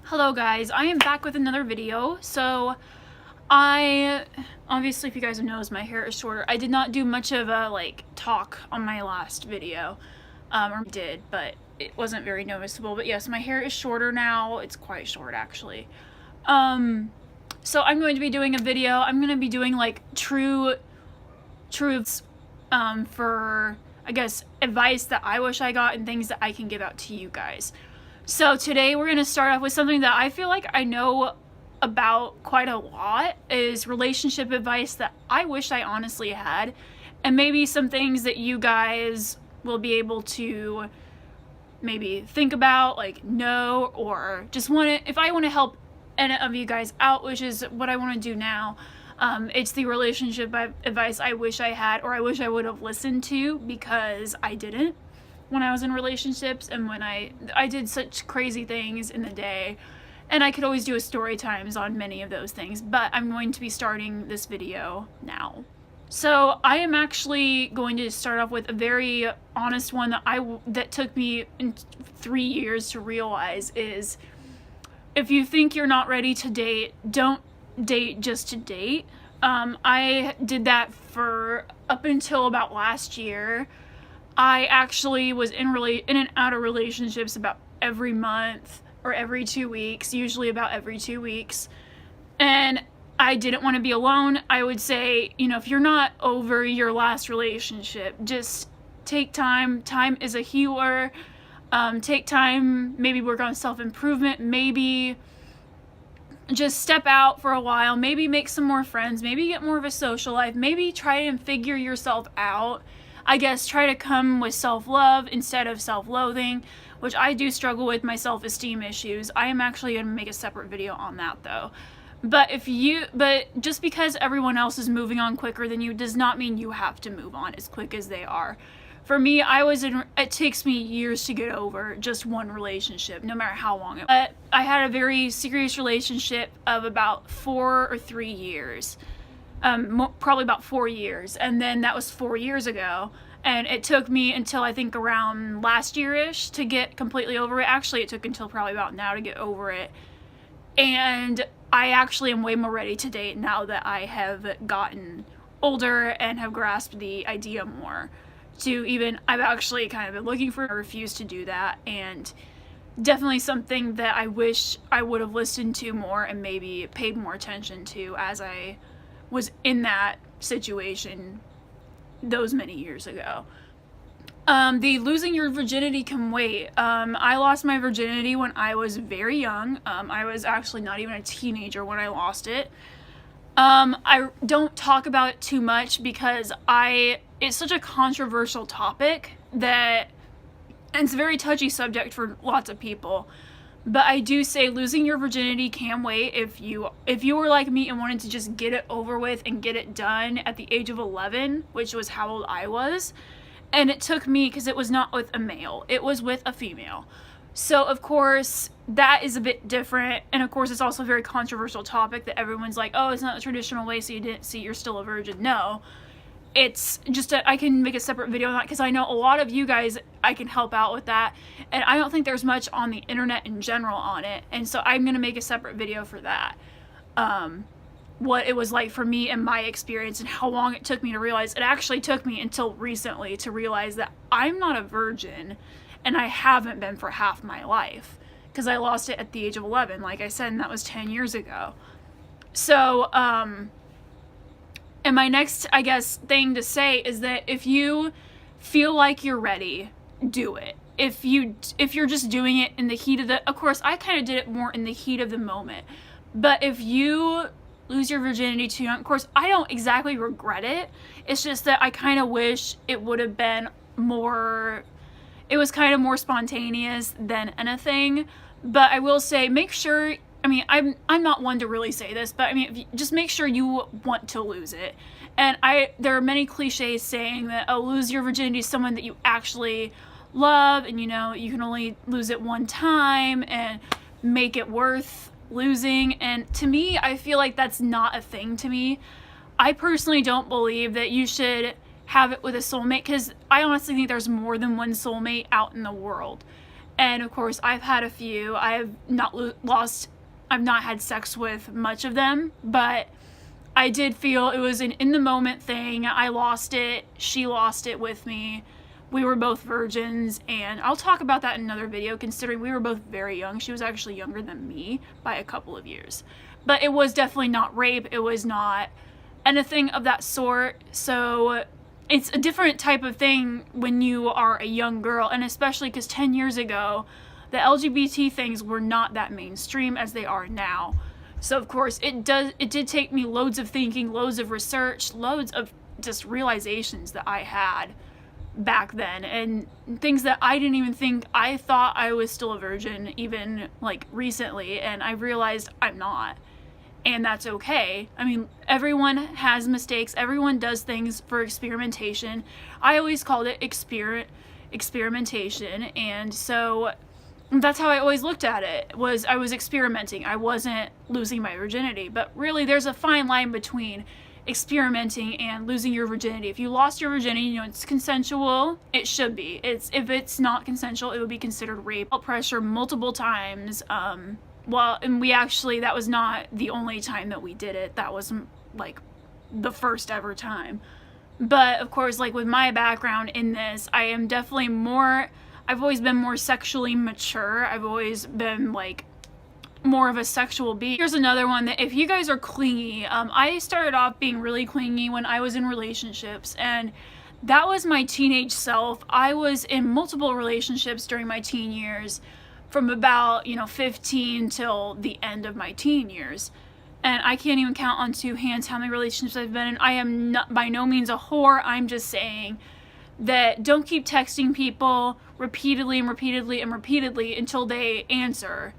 Hello guys, I am back with another video. So I obviously, if you guys know, my hair is shorter. I did not do much of a talk on my last video, or did, but it wasn't very noticeable. But yes, my hair is shorter now. It's quite short actually. So I'm going to be doing a video. I'm going to be doing like truths for, I guess, advice that I wish I got and things that I can give out to you guys. So today we're going to start off with something that I feel like I know about quite a lot, is relationship advice that I wish I honestly had, and maybe some things that you guys will be able to maybe think about, like know, or just want to, if I want to help any of you guys out, which is what I want to do now. It's the relationship advice I wish I had, or I wish I would have listened to, because I didn't when I was in relationships, and when I did such crazy things in the day, and I could always do a story times on many of those things, but I'm going to be starting this video now. So I am actually going to start off with a very honest one that took me 3 years to realize is, if you think you're not ready to date, don't date just to date. I did that for up until about last year. I actually was in and out of relationships about every month or every 2 weeks, usually about every 2 weeks. And I didn't want to be alone. I would say, if you're not over your last relationship, just take time. Time is a healer. Take time, maybe work on self-improvement, maybe just step out for a while, maybe make some more friends, maybe get more of a social life, maybe try and figure yourself out. I guess try to come with self-love instead of self-loathing, which I do struggle with my self-esteem issues. I am actually going to make a separate video on that though. But just because everyone else is moving on quicker than you does not mean you have to move on as quick as they are. For me, it takes me years to get over just one relationship, no matter how long it was. But I had a very serious relationship of about 4 or 3 years. Probably about 4 years, and then that was 4 years ago, and it took me until I think around last year-ish to get completely over it. Actually, it took until probably about now to get over it, and I actually am way more ready to date now that I have gotten older and have grasped the idea more. I've actually kind of been looking for, I refuse to do that, and definitely something that I wish I would have listened to more and maybe paid more attention to as I was in that situation those many years ago. The losing your virginity can wait. I lost my virginity when I was very young. I was actually not even a teenager when I lost it. I don't talk about it too much because it's such a controversial topic and it's a very touchy subject for lots of people. But I do say losing your virginity can wait if you were like me and wanted to just get it over with and get it done at the age of 11, which was how old I was. And it took me, because it was not with a male, it was with a female. So of course that is a bit different, and of course it's also a very controversial topic that everyone's like, oh, it's not the traditional way, so you didn't see, you're still a virgin. No. It's just I can make a separate video on that, because I know a lot of you guys I can help out with that, and I don't think there's much on the internet in general on it, and so I'm going to make a separate video for that. What it was like for me and my experience, and how long it took me to realize. It actually took me until recently to realize that I'm not a virgin, and I haven't been for half my life, because I lost it at the age of 11, like I said, and that was 10 years ago. So, and my next, I guess, thing to say is that if you feel like you're ready, do it. If you're just doing it in the heat of course, I kind of did it more in the heat of the moment. But if you lose your virginity too young, of course, I don't exactly regret it. It's just that I kind of wish it would have been more, it was kind of more spontaneous than anything. But I will say, make sure, I'm not one to really say this, but just make sure you want to lose it. And there are many cliches saying that, oh, lose your virginity to someone that you actually love, and you can only lose it one time and make it worth losing. And to me, I feel like that's not a thing to me. I personally don't believe that you should have it with a soulmate, because I honestly think there's more than one soulmate out in the world. And of course, I've had a few. I've not had sex with much of them, but I did feel it was an in the moment thing. I lost it. She lost it with me. We were both virgins, and I'll talk about that in another video, considering we were both very young. She was actually younger than me by a couple of years. But it was definitely not rape. It was not anything of that sort. So it's a different type of thing when you are a young girl, and especially because 10 years ago, the LGBT things were not that mainstream as they are now. So of course, it did take me loads of thinking, loads of research, loads of just realizations that I had back then, and things that I didn't even think. I thought I was still a virgin even like recently, and I realized I'm not. And that's okay. I mean, everyone has mistakes. Everyone does things for experimentation. I always called it experimentation. And so that's how I always looked at it, I was experimenting. I wasn't losing my virginity. But really, there's a fine line between experimenting and losing your virginity. If you lost your virginity, you know, it's consensual. It should be. If it's not consensual, it would be considered rape. I felt pressure multiple times. Well, and that was not the only time that we did it. That was like the first ever time. But of course, like with my background in this, I am definitely I've always been more sexually mature. I've always been like more of a sexual being. Here's another one that if you guys are clingy, I started off being really clingy when I was in relationships, and that was my teenage self. I was in multiple relationships during my teen years, from about, 15 till the end of my teen years. And I can't even count on two hands how many relationships I've been in. I am not, by no means a whore. I'm just saying that don't keep texting people repeatedly and repeatedly and repeatedly until they answer.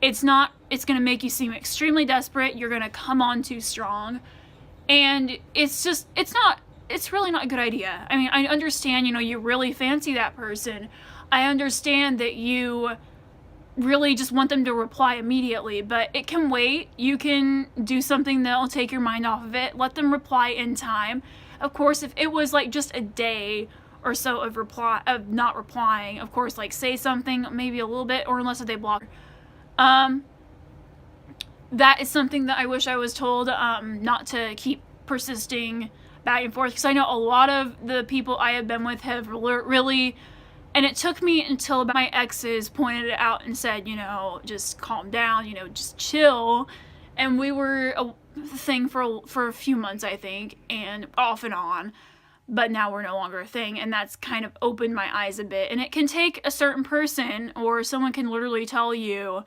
It's going to make you seem extremely desperate. You're going to come on too strong. And it's really not a good idea. I mean, I understand, you really fancy that person. I understand that you really just want them to reply immediately, but it can wait. You can do something that'll take your mind off of it. Let them reply in time. Of course, if it was like just a day or so of not replying, of course, like say something maybe a little bit, or unless they block. That is something that I wish I was told, not to keep persisting back and forth, because I know a lot of the people I have been with have really. And it took me until about my exes pointed it out and said, just calm down, just chill. And we were a thing for a few months, I think, and off and on. But now we're no longer a thing, and that's kind of opened my eyes a bit. And it can take a certain person, or someone can literally tell you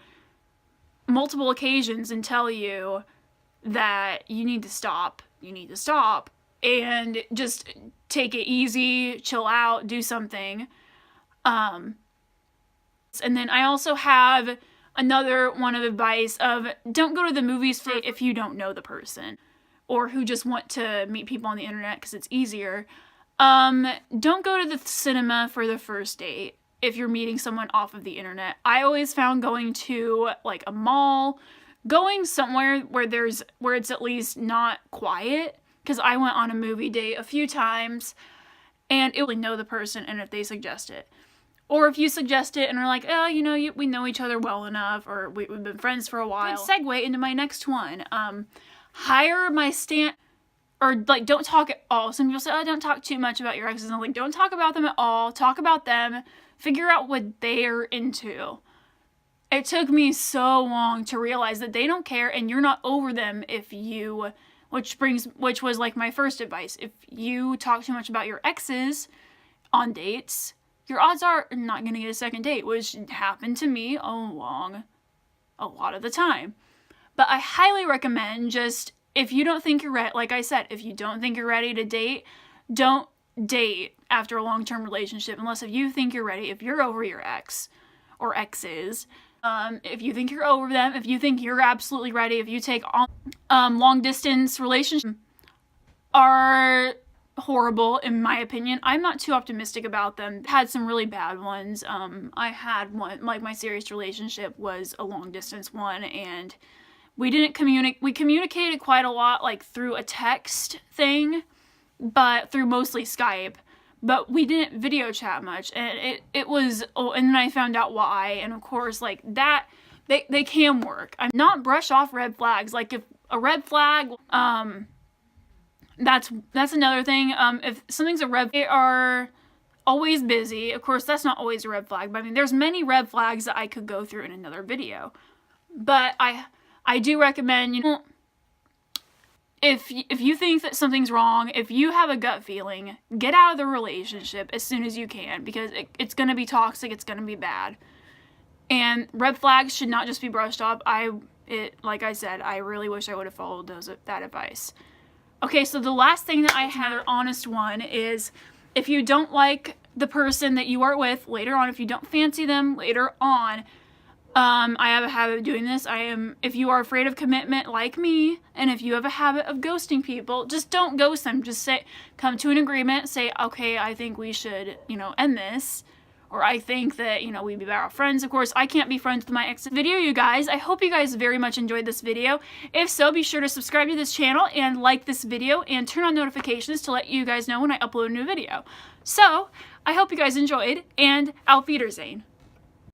multiple occasions and tell you that you need to stop. You need to stop. And just take it easy, chill out, do something. And then I also have another one of advice of don't go to the movies if you don't know the person, or who just want to meet people on the internet because it's easier. Don't go to the cinema for the first date if you're meeting someone off of the internet. I always found going to like a mall, going somewhere where it's at least not quiet, because I went on a movie date a few times and it would know the person, and if they suggest it. Or if you suggest it and are like, oh, we know each other well enough, or we've been friends for a while. Good segue into my next one. Hire my or like don't talk at all. Some people say, oh, don't talk too much about your exes. And I'm like, don't talk about them at all. Talk about them. Figure out what they're into. It took me so long to realize that they don't care and you're not over them which was like my first advice. If you talk too much about your exes on dates, your odds are you're not going to get a second date, which happened to me a lot of the time. But I highly recommend, just if you don't think you're ready, like I said, if you don't think you're ready to date, don't date after a long-term relationship unless if you think you're ready, if you're over your ex or exes. If you think you're over them, if you think you're absolutely ready, if you take on long-distance relationships are horrible in my opinion. I'm not too optimistic about them. Had some really bad ones. I had one, like my serious relationship was a long-distance one, and we didn't communicate. We communicated quite a lot, like through a text thing, but through mostly Skype. but we didn't video chat much, and it was, oh, and then I found out why, and of course, like, that, they can work. I'm not brush off red flags. Like, if a red flag, that's another thing. If something's a red, they are always busy. Of course, that's not always a red flag, but I mean, there's many red flags that I could go through in another video. But I do recommend, you know, if you think that something's wrong, if you have a gut feeling, get out of the relationship as soon as you can, because it's going to be toxic, it's going to be bad. And red flags should not just be brushed off. Like I said, I really wish I would have followed that advice. Okay, so the last thing that I have, an honest one, is if you don't like the person that you are with later on, if you don't fancy them later on, I have a habit of doing this. If you are afraid of commitment like me, and if you have a habit of ghosting people, just don't ghost them. Just come to an agreement, say, okay, I think we should, you know, end this. Or I think that, you know, we'd be better friends. Of course, I can't be friends with my ex. Video, you guys. I hope you guys very much enjoyed this video. If so, be sure to subscribe to this channel and like this video and turn on notifications to let you guys know when I upload a new video. So, I hope you guys enjoyed, and auf Wiedersehen.